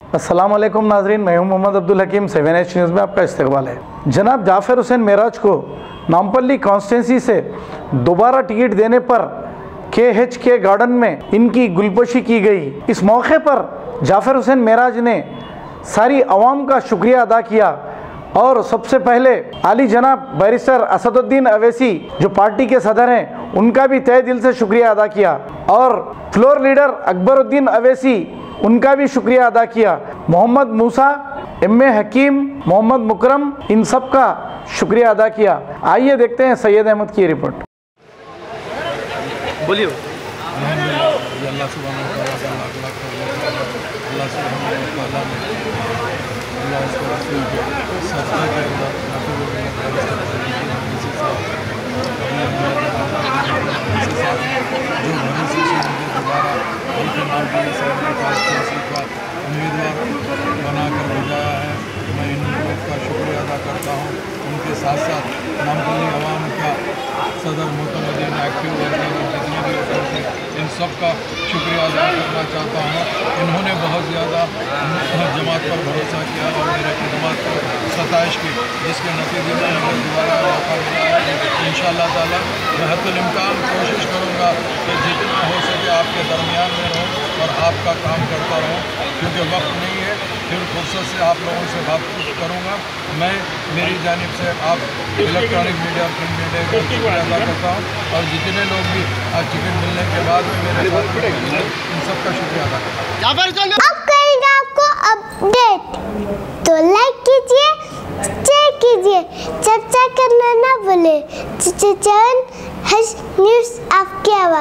अस्सलाम वालेकुम नाजरीन, मैं हूं मोहम्मद अब्दुल हकीम। 7H न्यूज़ में आपका इस्तकबाल है। जनाब जाफ़र हुसैन मेराज को नामपल्ली कॉन्स्टिट्यूंसी से दोबारा टिकट देने पर KHK गार्डन में इनकी गुलपोशी की गई। इस मौके पर जाफ़र हुसैन मेराज ने सारी आवाम का शुक्रिया अदा किया और सबसे पहले आली जनाब बैरिस्टर असदुद्दीन अवैसी जो पार्टी के सदर हैं, उनका भी तहे दिल से शुक्रिया अदा किया और फ्लोर लीडर अकबरुद्दीन अवैसी, उनका भी शुक्रिया अदा किया। मोहम्मद मूसा, MA हकीम, मोहम्मद मुकरम, इन सब का शुक्रिया अदा किया। आइए देखते हैं सैयद अहमद की रिपोर्ट। बोलिए। उम्मीदवार बनाकर भेजाया है, मैं इन लोगों का शुक्रिया अदा करता हूँ। उनके साथ साथ नामपल्ली अवाम का सदर मोहतमदीन एक्टिव वर्कर जितने भी लोग थे, इन सब का शुक्रिया अदा करना चाहता हूँ। इन्होंने बहुत ज़्यादा जमात पर भरोसा किया और मेरे खिदमत को सताइश की, जिसके नतीजे में हमें दोबारा मौका मिला है। इंशाअल्लाह ताला बहतुल-इम्कान कोशिश करूँगा कि जितना हो सके आपके दरमियान में रहूँ और आपका काम करता रहूँ, क्योंकि वक्त नहीं है। फिर फुर्सत से आप लोगों से बातचीत करूँगा। मैं मेरी जानिब से आप इलेक्ट्रॉनिक मीडिया, प्रिंट मीडिया का शुक्रिया अदा करता हूँ और जितने लोग भी आज टिकट मिलने के बाद में मेरे साथ इन सब का शुक्रिया अदा करता हूँ। अब करेंगे आपको अपडेट, तो लाइक कीजिए, शेयर कीजिए, चर्चा करना ना भूले। न्यूज़ आपकी आवाज़।